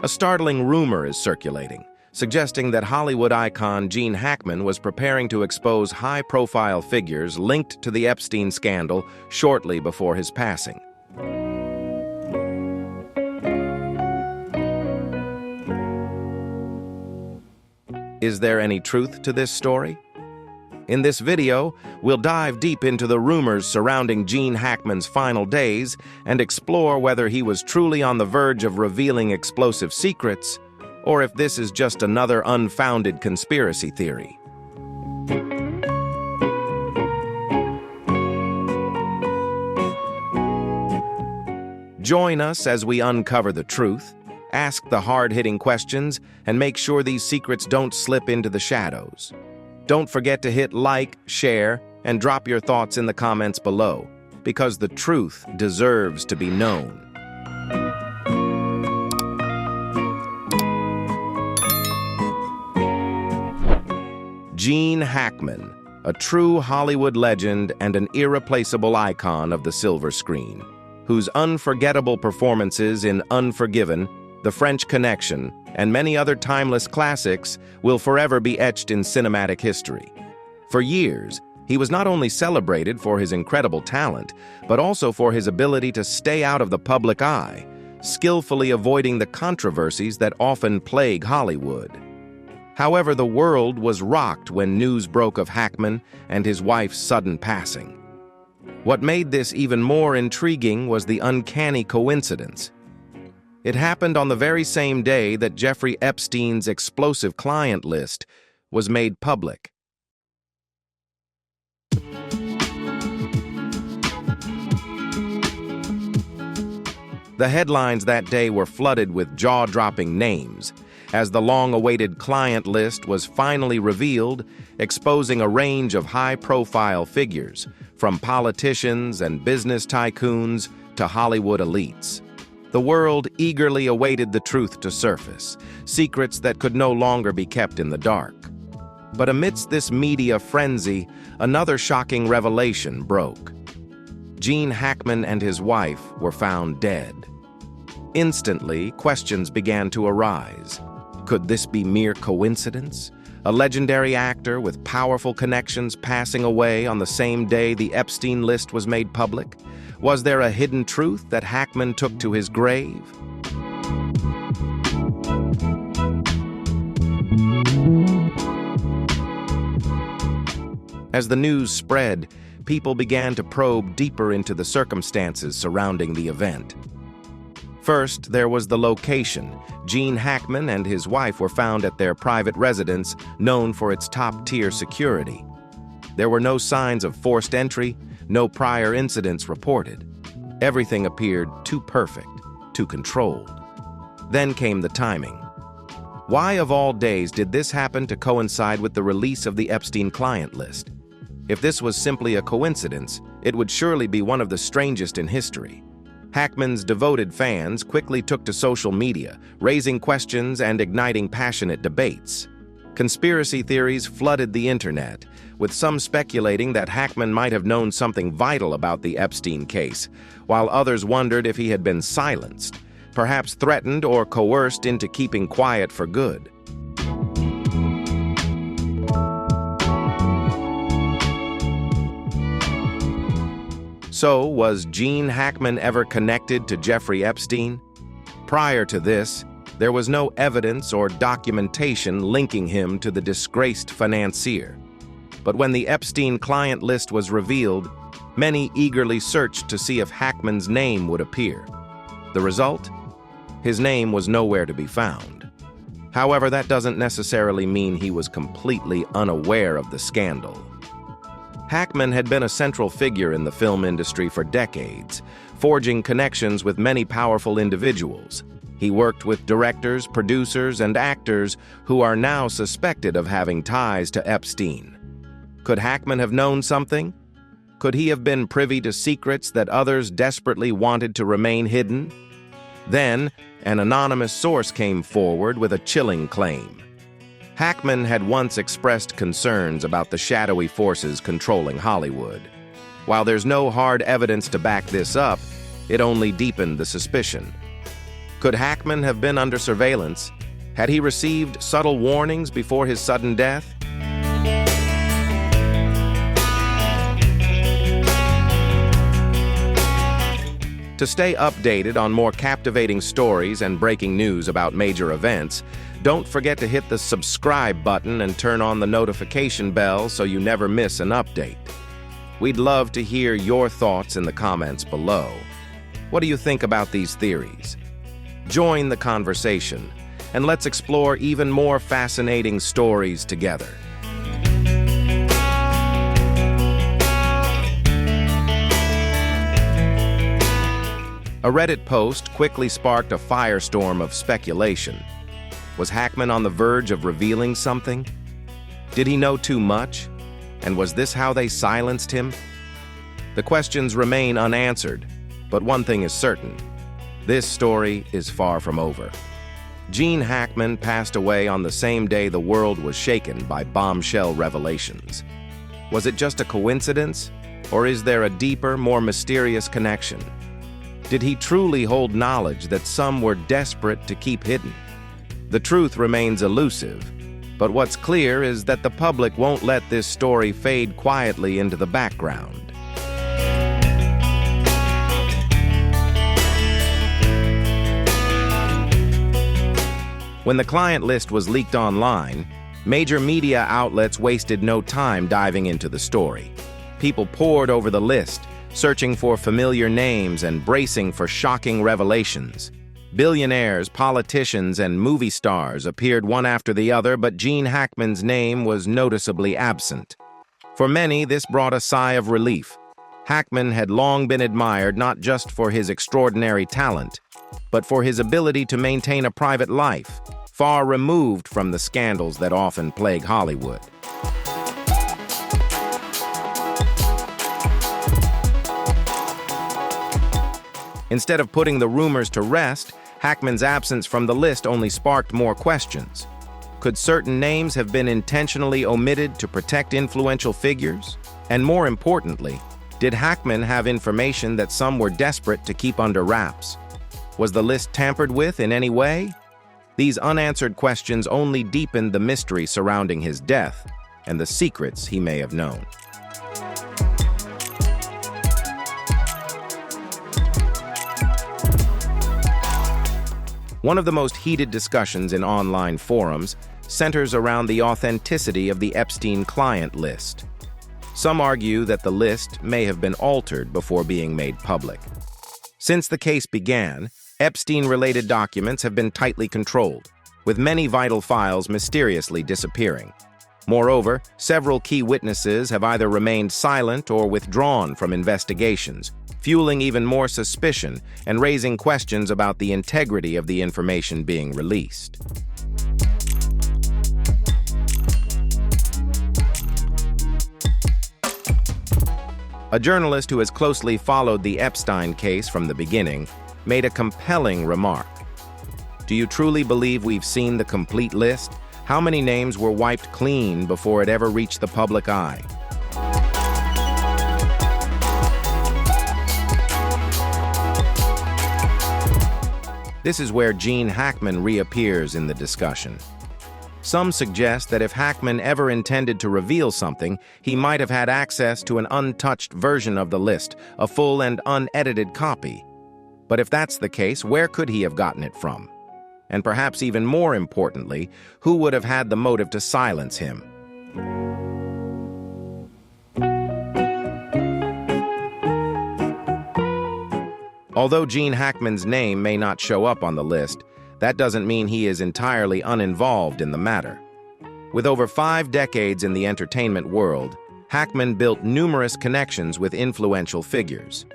A startling rumor is circulating, suggesting that Hollywood icon Gene Hackman was preparing to expose high-profile figures linked to the Epstein scandal shortly before his passing. Is there any truth to this story? In this video, we'll dive deep into the rumors surrounding Gene Hackman's final days and explore whether he was truly on the verge of revealing explosive secrets, or if this is just another unfounded conspiracy theory. Join us as we uncover the truth, ask the hard-hitting questions, and make sure these secrets don't slip into the shadows. Don't forget to hit like, share, and drop your thoughts in the comments below, because the truth deserves to be known. Gene Hackman, a true Hollywood legend and an irreplaceable icon of the silver screen, whose unforgettable performances in Unforgiven, The French Connection, and many other timeless classics will forever be etched in cinematic history. For years, he was not only celebrated for his incredible talent, but also for his ability to stay out of the public eye, skillfully avoiding the controversies that often plague Hollywood. However, the world was rocked when news broke of Hackman and his wife's sudden passing. What made this even more intriguing was the uncanny coincidence. It happened on the very same day that Jeffrey Epstein's explosive client list was made public. The headlines that day were flooded with jaw-dropping names, as the long-awaited client list was finally revealed, exposing a range of high-profile figures, from politicians and business tycoons to Hollywood elites. The world eagerly awaited the truth to surface, secrets that could no longer be kept in the dark. But amidst this media frenzy, another shocking revelation broke. Gene Hackman and his wife were found dead. Instantly, questions began to arise. Could this be mere coincidence? A legendary actor with powerful connections passing away on the same day the Epstein list was made public? Was there a hidden truth that Hackman took to his grave? As the news spread, people began to probe deeper into the circumstances surrounding the event. First, there was the location. Gene Hackman and his wife were found at their private residence, known for its top-tier security. There were no signs of forced entry, no prior incidents reported. Everything appeared too perfect, too controlled. Then came the timing. Why of all days did this happen to coincide with the release of the Epstein client list? If this was simply a coincidence, it would surely be one of the strangest in history. Hackman's devoted fans quickly took to social media, raising questions and igniting passionate debates. Conspiracy theories flooded the internet, with some speculating that Hackman might have known something vital about the Epstein case, while others wondered if he had been silenced, perhaps threatened or coerced into keeping quiet for good. So, was Gene Hackman ever connected to Jeffrey Epstein? Prior to this, there was no evidence or documentation linking him to the disgraced financier. But when the Epstein client list was revealed, many eagerly searched to see if Hackman's name would appear. The result? His name was nowhere to be found. However, that doesn't necessarily mean he was completely unaware of the scandal. Hackman had been a central figure in the film industry for decades, forging connections with many powerful individuals. He worked with directors, producers, and actors who are now suspected of having ties to Epstein. Could Hackman have known something? Could he have been privy to secrets that others desperately wanted to remain hidden? Then, an anonymous source came forward with a chilling claim. Hackman had once expressed concerns about the shadowy forces controlling Hollywood. While there's no hard evidence to back this up, it only deepened the suspicion. Could Hackman have been under surveillance? Had he received subtle warnings before his sudden death? To stay updated on more captivating stories and breaking news about major events, don't forget to hit the subscribe button and turn on the notification bell so you never miss an update. We'd love to hear your thoughts in the comments below. What do you think about these theories? Join the conversation, and let's explore even more fascinating stories together. A Reddit post quickly sparked a firestorm of speculation. Was Hackman on the verge of revealing something? Did he know too much? And was this how they silenced him? The questions remain unanswered, but one thing is certain. This story is far from over. Gene Hackman passed away on the same day the world was shaken by bombshell revelations. Was it just a coincidence, or is there a deeper, more mysterious connection? Did he truly hold knowledge that some were desperate to keep hidden? The truth remains elusive, but what's clear is that the public won't let this story fade quietly into the background. When the client list was leaked online, major media outlets wasted no time diving into the story. People pored over the list, searching for familiar names and bracing for shocking revelations. Billionaires, politicians, and movie stars appeared one after the other, but Gene Hackman's name was noticeably absent. For many, this brought a sigh of relief. Hackman had long been admired not just for his extraordinary talent, but for his ability to maintain a private life, far removed from the scandals that often plague Hollywood. Instead of putting the rumors to rest, Hackman's absence from the list only sparked more questions. Could certain names have been intentionally omitted to protect influential figures? And more importantly, did Hackman have information that some were desperate to keep under wraps? Was the list tampered with in any way? These unanswered questions only deepened the mystery surrounding his death and the secrets he may have known. One of the most heated discussions in online forums centers around the authenticity of the Epstein client list. Some argue that the list may have been altered before being made public. Since the case began, Epstein-related documents have been tightly controlled, with many vital files mysteriously disappearing. Moreover, several key witnesses have either remained silent or withdrawn from investigations, fueling even more suspicion and raising questions about the integrity of the information being released. A journalist who has closely followed the Epstein case from the beginning made a compelling remark. Do you truly believe we've seen the complete list? How many names were wiped clean before it ever reached the public eye? This is where Gene Hackman reappears in the discussion. Some suggest that if Hackman ever intended to reveal something, he might have had access to an untouched version of the list, a full and unedited copy. But if that's the case, where could he have gotten it from? And perhaps even more importantly, who would have had the motive to silence him? Although Gene Hackman's name may not show up on the list, that doesn't mean he is entirely uninvolved in the matter. With over 5 decades in the entertainment world, Hackman built numerous connections with influential figures.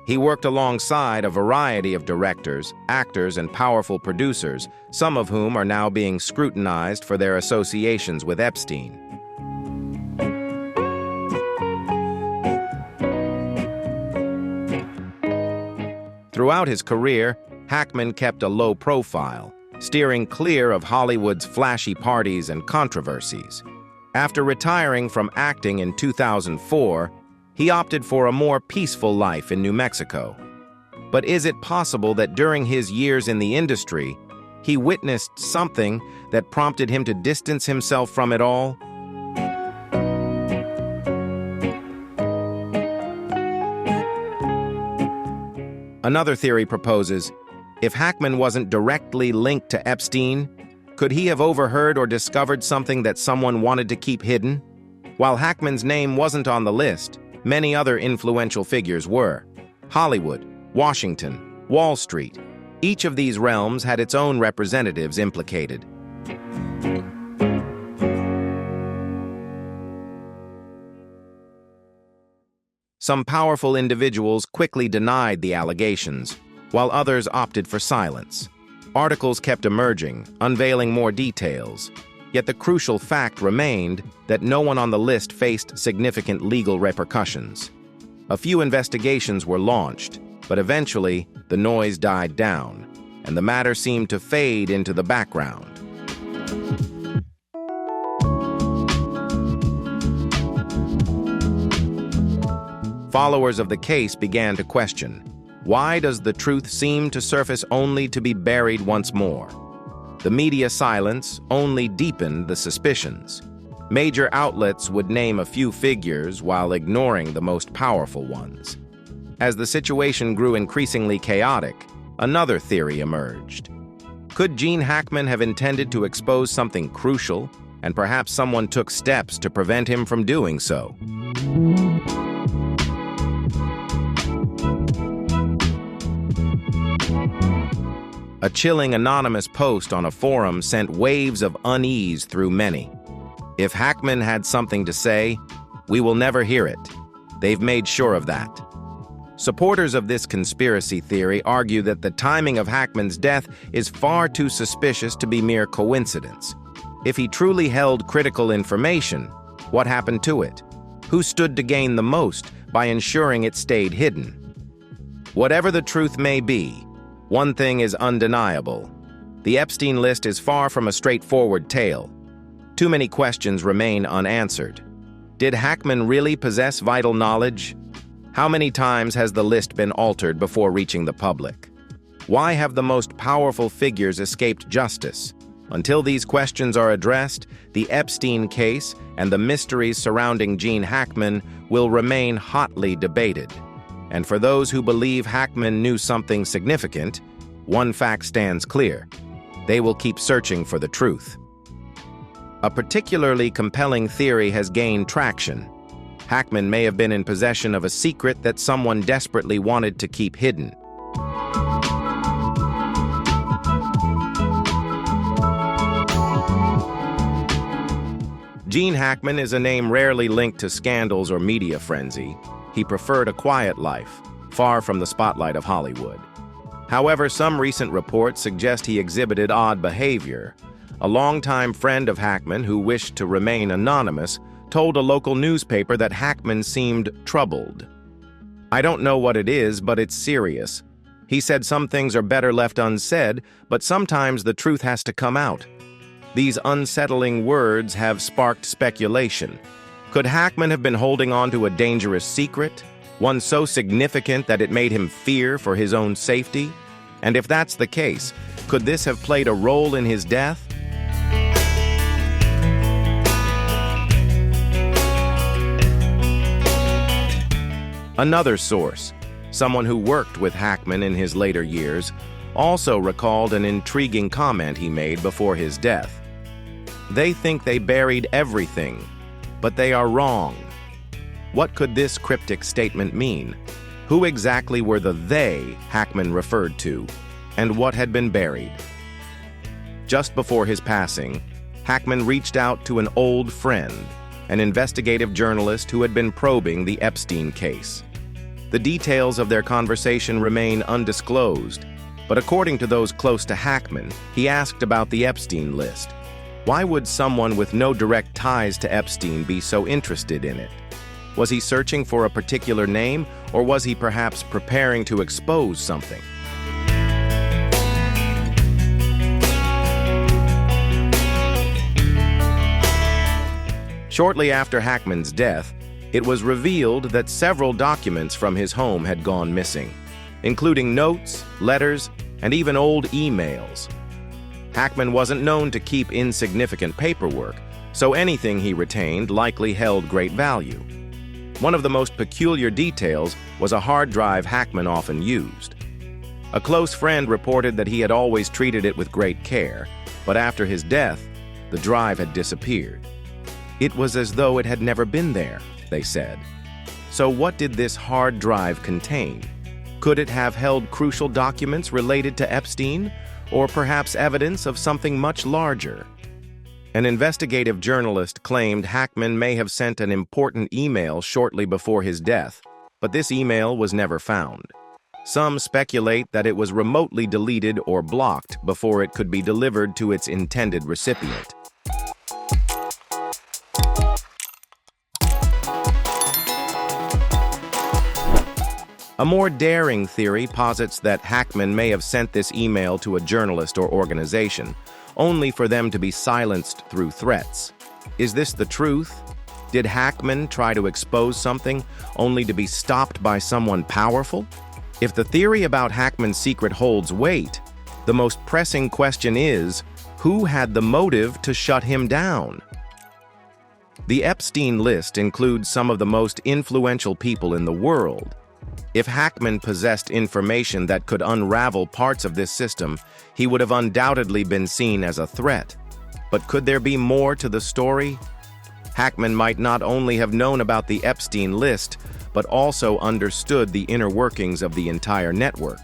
He worked alongside a variety of directors, actors, and powerful producers, some of whom are now being scrutinized for their associations with Epstein. Throughout his career, Hackman kept a low profile, steering clear of Hollywood's flashy parties and controversies. After retiring from acting in 2004, he opted for a more peaceful life in New Mexico. But is it possible that during his years in the industry, he witnessed something that prompted him to distance himself from it all? Another theory proposes, if Hackman wasn't directly linked to Epstein, could he have overheard or discovered something that someone wanted to keep hidden? While Hackman's name wasn't on the list, many other influential figures were. Hollywood, Washington, Wall Street. Each of these realms had its own representatives implicated. Some powerful individuals quickly denied the allegations, while others opted for silence. Articles kept emerging, unveiling more details. Yet the crucial fact remained that no one on the list faced significant legal repercussions. A few investigations were launched, but eventually the noise died down, and the matter seemed to fade into the background. Followers of the case began to question, why does the truth seem to surface only to be buried once more? The media silence only deepened the suspicions. Major outlets would name a few figures while ignoring the most powerful ones. As the situation grew increasingly chaotic, another theory emerged. Could Gene Hackman have intended to expose something crucial, and perhaps someone took steps to prevent him from doing so? A chilling anonymous post on a forum sent waves of unease through many. If Hackman had something to say, we will never hear it. They've made sure of that. Supporters of this conspiracy theory argue that the timing of Hackman's death is far too suspicious to be mere coincidence. If he truly held critical information, what happened to it? Who stood to gain the most by ensuring it stayed hidden? Whatever the truth may be, one thing is undeniable. The Epstein list is far from a straightforward tale. Too many questions remain unanswered. Did Hackman really possess vital knowledge? How many times has the list been altered before reaching the public? Why have the most powerful figures escaped justice? Until these questions are addressed, the Epstein case and the mysteries surrounding Gene Hackman will remain hotly debated. And for those who believe Hackman knew something significant, one fact stands clear: they will keep searching for the truth. A particularly compelling theory has gained traction. Hackman may have been in possession of a secret that someone desperately wanted to keep hidden. Gene Hackman is a name rarely linked to scandals or media frenzy. He preferred a quiet life, far from the spotlight of Hollywood. However, some recent reports suggest he exhibited odd behavior. A longtime friend of Hackman, who wished to remain anonymous, told a local newspaper that Hackman seemed troubled. "I don't know what it is, but it's serious. He said some things are better left unsaid, but sometimes the truth has to come out." These unsettling words have sparked speculation. Could Hackman have been holding on to a dangerous secret, one so significant that it made him fear for his own safety? And if that's the case, could this have played a role in his death? Another source, someone who worked with Hackman in his later years, also recalled an intriguing comment he made before his death. They think they buried everything, but they are wrong. What could this cryptic statement mean? Who exactly were the "they" Hackman referred to, and what had been buried? Just before his passing, Hackman reached out to an old friend, an investigative journalist who had been probing the Epstein case. The details of their conversation remain undisclosed, but according to those close to Hackman, he asked about the Epstein list. Why would someone with no direct ties to Epstein be so interested in it? Was he searching for a particular name, or was he perhaps preparing to expose something? Shortly after Hackman's death, it was revealed that several documents from his home had gone missing. including notes, letters, and even old emails. Hackman wasn't known to keep insignificant paperwork, so anything he retained likely held great value. One of the most peculiar details was a hard drive Hackman often used. A close friend reported that he had always treated it with great care, but after his death, the drive had disappeared. It was as though it had never been there, they said. So what did this hard drive contain? Could it have held crucial documents related to Epstein, or perhaps evidence of something much larger? An investigative journalist claimed Hackman may have sent an important email shortly before his death, but this email was never found. Some speculate that it was remotely deleted or blocked before it could be delivered to its intended recipient. A more daring theory posits that Hackman may have sent this email to a journalist or organization, only for them to be silenced through threats. Is this the truth? Did Hackman try to expose something, only to be stopped by someone powerful? If the theory about Hackman's secret holds weight, the most pressing question is, who had the motive to shut him down? The Epstein list includes some of the most influential people in the world. If Hackman possessed information that could unravel parts of this system, he would have undoubtedly been seen as a threat. But could there be more to the story? Hackman might not only have known about the Epstein list, but also understood the inner workings of the entire network.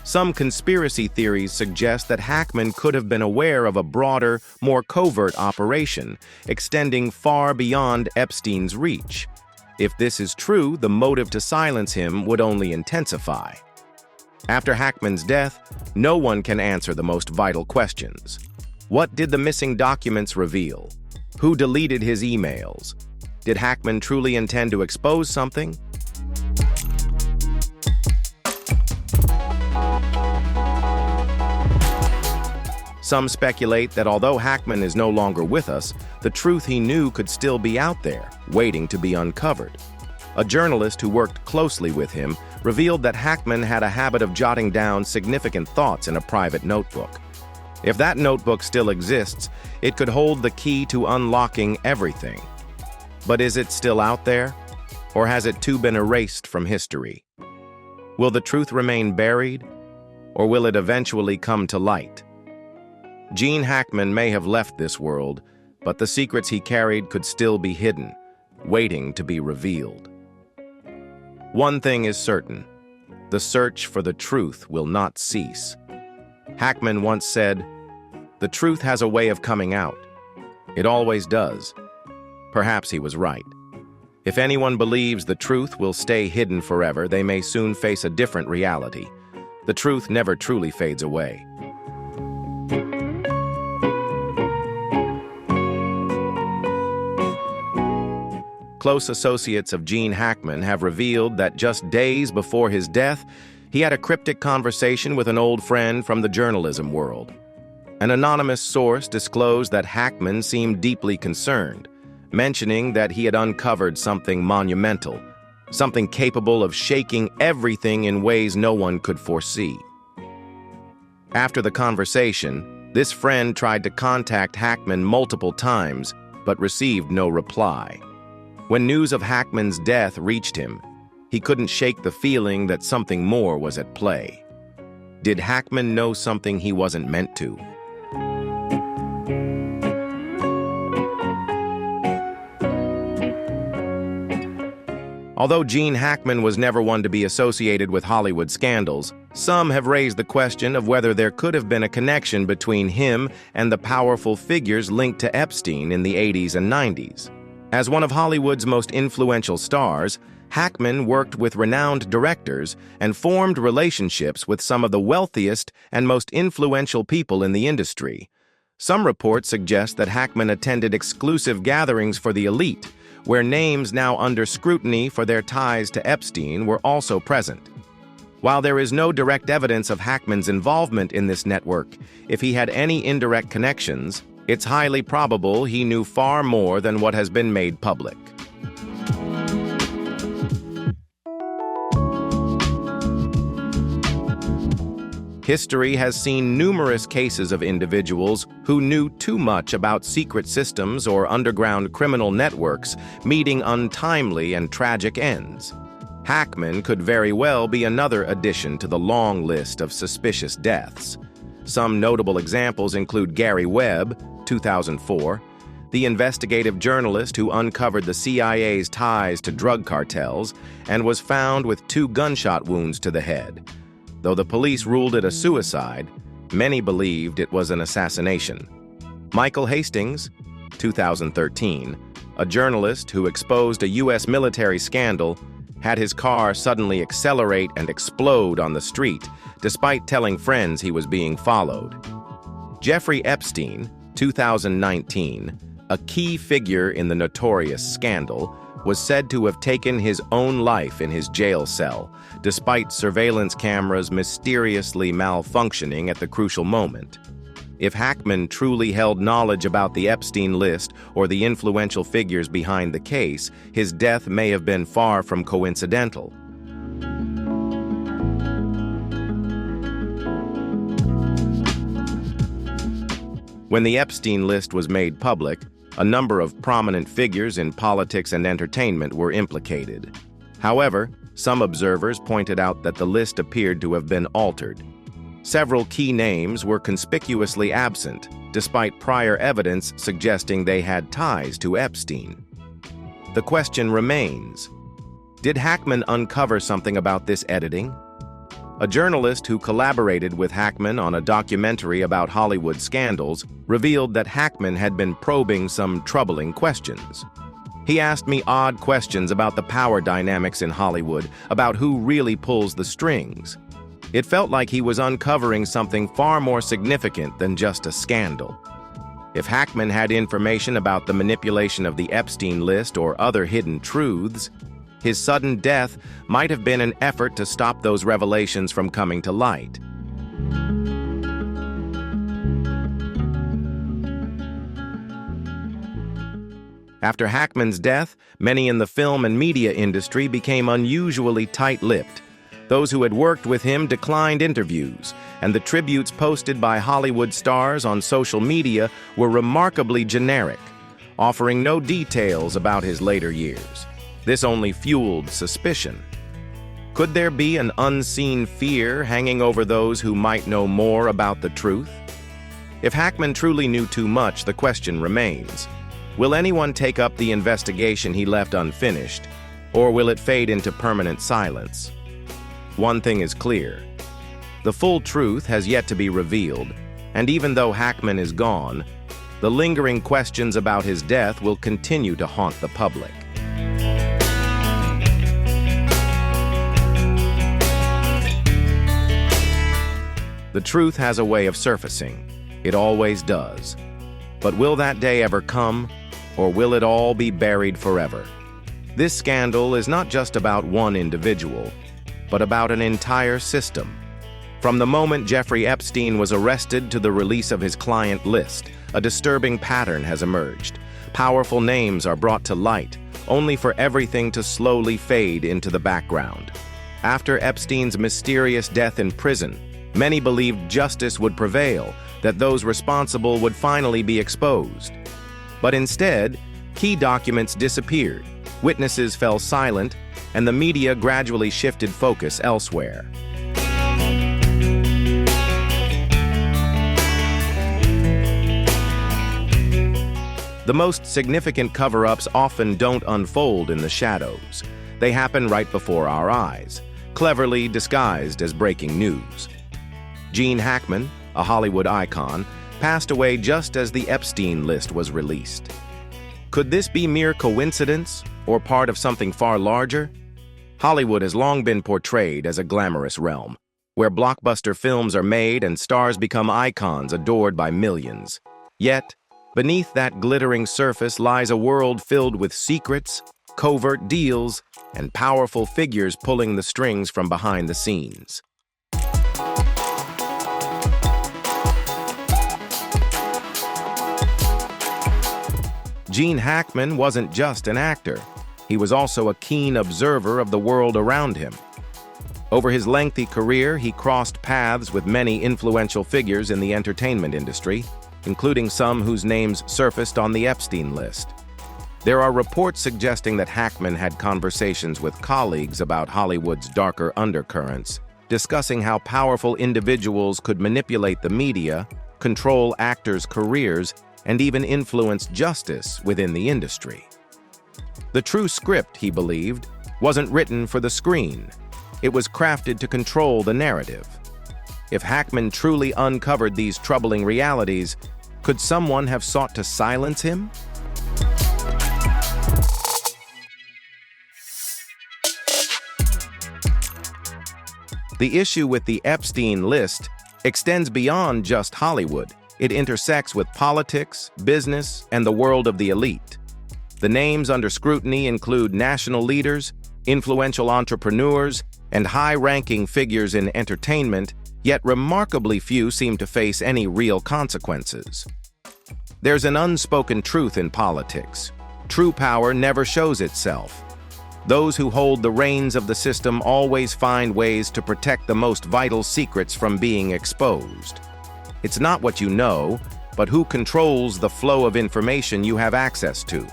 Some conspiracy theories suggest that Hackman could have been aware of a broader, more covert operation, extending far beyond Epstein's reach. If this is true, the motive to silence him would only intensify. After Hackman's death, no one can answer the most vital questions. What did the missing documents reveal? Who deleted his emails? Did Hackman truly intend to expose something? Some speculate that although Hackman is no longer with us, the truth he knew could still be out there, waiting to be uncovered. A journalist who worked closely with him revealed that Hackman had a habit of jotting down significant thoughts in a private notebook. If that notebook still exists, it could hold the key to unlocking everything. But is it still out there? Or has it too been erased from history? Will the truth remain buried? Or will it eventually come to light? Gene Hackman may have left this world, but the secrets he carried could still be hidden, waiting to be revealed. One thing is certain: the search for the truth will not cease. Hackman once said, "The truth has a way of coming out. It always does." Perhaps he was right. If anyone believes the truth will stay hidden forever, they may soon face a different reality. The truth never truly fades away. Close associates of Gene Hackman have revealed that just days before his death, he had a cryptic conversation with an old friend from the journalism world. An anonymous source disclosed that Hackman seemed deeply concerned, mentioning that he had uncovered something monumental, something capable of shaking everything in ways no one could foresee. After the conversation, this friend tried to contact Hackman multiple times, but received no reply. When news of Hackman's death reached him, he couldn't shake the feeling that something more was at play. Did Hackman know something he wasn't meant to? Although Gene Hackman was never one to be associated with Hollywood scandals, some have raised the question of whether there could have been a connection between him and the powerful figures linked to Epstein in the 80s and 90s. As one of Hollywood's most influential stars, Hackman worked with renowned directors and formed relationships with some of the wealthiest and most influential people in the industry. Some reports suggest that Hackman attended exclusive gatherings for the elite, where names now under scrutiny for their ties to Epstein were also present. While there is no direct evidence of Hackman's involvement in this network, if he had any indirect connections, it's highly probable he knew far more than what has been made public. History has seen numerous cases of individuals who knew too much about secret systems or underground criminal networks meeting untimely and tragic ends. Hackman could very well be another addition to the long list of suspicious deaths. Some notable examples include Gary Webb, 2004, the investigative journalist who uncovered the CIA's ties to drug cartels and was found with 2 gunshot wounds to the head. Though the police ruled it a suicide, many believed it was an assassination. Michael Hastings, 2013, a journalist who exposed a U.S. military scandal, had his car suddenly accelerate and explode on the street, despite telling friends he was being followed. Jeffrey Epstein, 2019, a key figure in the notorious scandal, was said to have taken his own life in his jail cell, despite surveillance cameras mysteriously malfunctioning at the crucial moment. If Hackman truly held knowledge about the Epstein list or the influential figures behind the case, his death may have been far from coincidental. When the Epstein list was made public, a number of prominent figures in politics and entertainment were implicated. However, some observers pointed out that the list appeared to have been altered. Several key names were conspicuously absent, despite prior evidence suggesting they had ties to Epstein. The question remains, did Hackman uncover something about this editing? A journalist who collaborated with Hackman on a documentary about Hollywood scandals revealed that Hackman had been probing some troubling questions. He asked me odd questions about the power dynamics in Hollywood, about who really pulls the strings. It felt like he was uncovering something far more significant than just a scandal. If Hackman had information about the manipulation of the Epstein list or other hidden truths, his sudden death might have been an effort to stop those revelations from coming to light. After Hackman's death, many in the film and media industry became unusually tight-lipped. Those who had worked with him declined interviews, and the tributes posted by Hollywood stars on social media were remarkably generic, offering no details about his later years. This only fueled suspicion. Could there be an unseen fear hanging over those who might know more about the truth? If Hackman truly knew too much, the question remains: will anyone take up the investigation he left unfinished, or will it fade into permanent silence? One thing is clear: the full truth has yet to be revealed, and even though Hackman is gone, the lingering questions about his death will continue to haunt the public. The truth has a way of surfacing. It always does. But will that day ever come, or will it all be buried forever? This scandal is not just about one individual, but about an entire system. From the moment Jeffrey Epstein was arrested to the release of his client list, a disturbing pattern has emerged. Powerful names are brought to light, only for everything to slowly fade into the background. After Epstein's mysterious death in prison, many believed justice would prevail, that those responsible would finally be exposed. But instead, key documents disappeared, witnesses fell silent, and the media gradually shifted focus elsewhere. The most significant cover-ups often don't unfold in the shadows. They happen right before our eyes, cleverly disguised as breaking news. Gene Hackman, a Hollywood icon, passed away just as the Epstein list was released. Could this be mere coincidence or part of something far larger? Hollywood has long been portrayed as a glamorous realm, where blockbuster films are made and stars become icons adored by millions. Yet, beneath that glittering surface lies a world filled with secrets, covert deals, and powerful figures pulling the strings from behind the scenes. Gene Hackman wasn't just an actor. He was also a keen observer of the world around him. Over his lengthy career, he crossed paths with many influential figures in the entertainment industry, including some whose names surfaced on the Epstein list. There are reports suggesting that Hackman had conversations with colleagues about Hollywood's darker undercurrents, discussing how powerful individuals could manipulate the media, control actors' careers, and even influence justice within the industry. The true script, he believed, wasn't written for the screen. It was crafted to control the narrative. If Hackman truly uncovered these troubling realities, could someone have sought to silence him? The issue with the Epstein list extends beyond just Hollywood. It intersects with politics, business, and the world of the elite. The names under scrutiny include national leaders, influential entrepreneurs, and high-ranking figures in entertainment, yet remarkably few seem to face any real consequences. There's an unspoken truth in politics. True power never shows itself. Those who hold the reins of the system always find ways to protect the most vital secrets from being exposed. It's not what you know, but who controls the flow of information you have access to.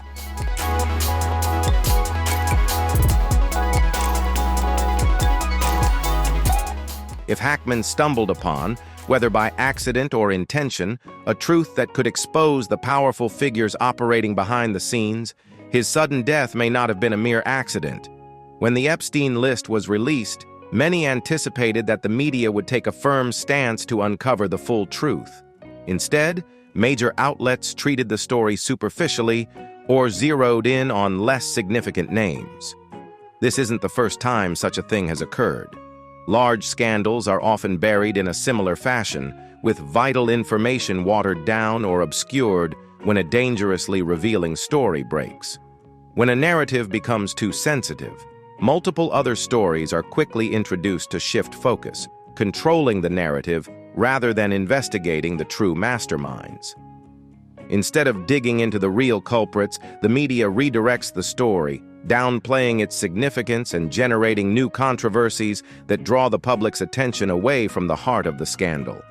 If Hackman stumbled upon, whether by accident or intention, a truth that could expose the powerful figures operating behind the scenes, his sudden death may not have been a mere accident. When the Epstein list was released, many anticipated that the media would take a firm stance to uncover the full truth. Instead, major outlets treated the story superficially or zeroed in on less significant names. This isn't the first time such a thing has occurred. Large scandals are often buried in a similar fashion, with vital information watered down or obscured when a dangerously revealing story breaks. When a narrative becomes too sensitive, multiple other stories are quickly introduced to shift focus, controlling the narrative rather than investigating the true masterminds. Instead of digging into the real culprits, the media redirects the story, downplaying its significance and generating new controversies that draw the public's attention away from the heart of the scandal.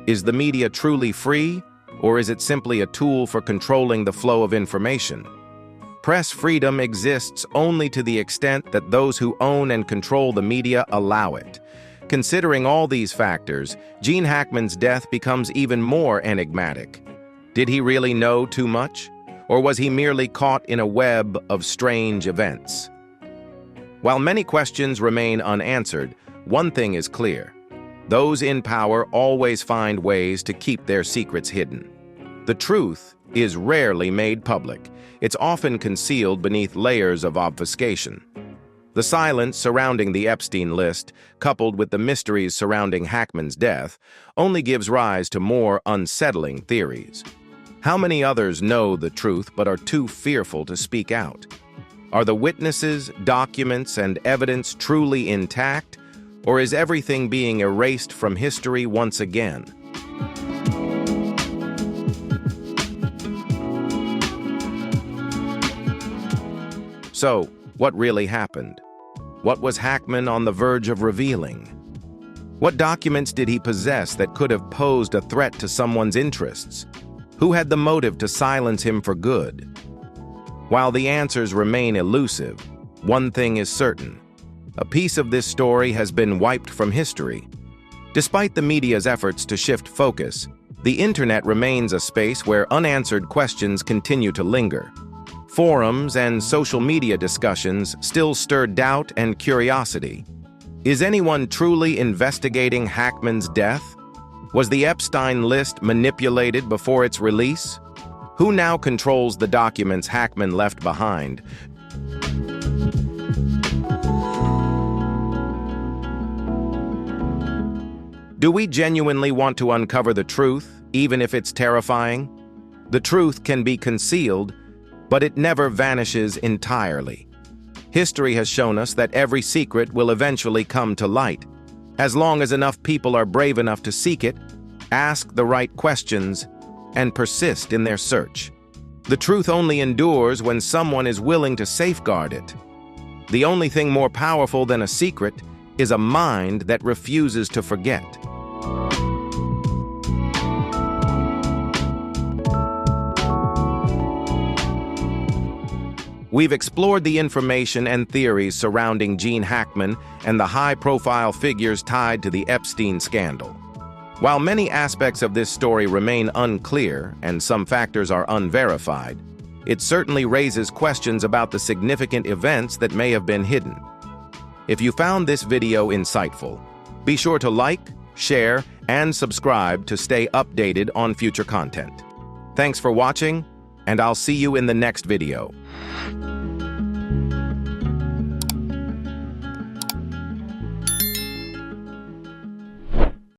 Is the media truly free, or is it simply a tool for controlling the flow of information? Press freedom exists only to the extent that those who own and control the media allow it. Considering all these factors, Gene Hackman's death becomes even more enigmatic. Did he really know too much? Or was he merely caught in a web of strange events? While many questions remain unanswered, one thing is clear. Those in power always find ways to keep their secrets hidden. The truth is rarely made public. It's often concealed beneath layers of obfuscation. The silence surrounding the Epstein list, coupled with the mysteries surrounding Hackman's death, only gives rise to more unsettling theories. How many others know the truth but are too fearful to speak out? Are the witnesses, documents, and evidence truly intact, or is everything being erased from history once again? So, what really happened? What was Hackman on the verge of revealing? What documents did he possess that could have posed a threat to someone's interests? Who had the motive to silence him for good? While the answers remain elusive, one thing is certain. A piece of this story has been wiped from history. Despite the media's efforts to shift focus, the internet remains a space where unanswered questions continue to linger. Forums and social media discussions still stir doubt and curiosity. Is anyone truly investigating Hackman's death? Was the Epstein list manipulated before its release? Who now controls the documents Hackman left behind? Do we genuinely want to uncover the truth, even if it's terrifying? The truth can be concealed, but it never vanishes entirely. History has shown us that every secret will eventually come to light. As long as enough people are brave enough to seek it, ask the right questions, and persist in their search. The truth only endures when someone is willing to safeguard it. The only thing more powerful than a secret is a mind that refuses to forget. We've explored the information and theories surrounding Gene Hackman and the high-profile figures tied to the Epstein scandal. While many aspects of this story remain unclear and some factors are unverified, it certainly raises questions about the significant events that may have been hidden. If you found this video insightful, be sure to like, share, and subscribe to stay updated on future content. Thanks for watching, and I'll see you in the next video.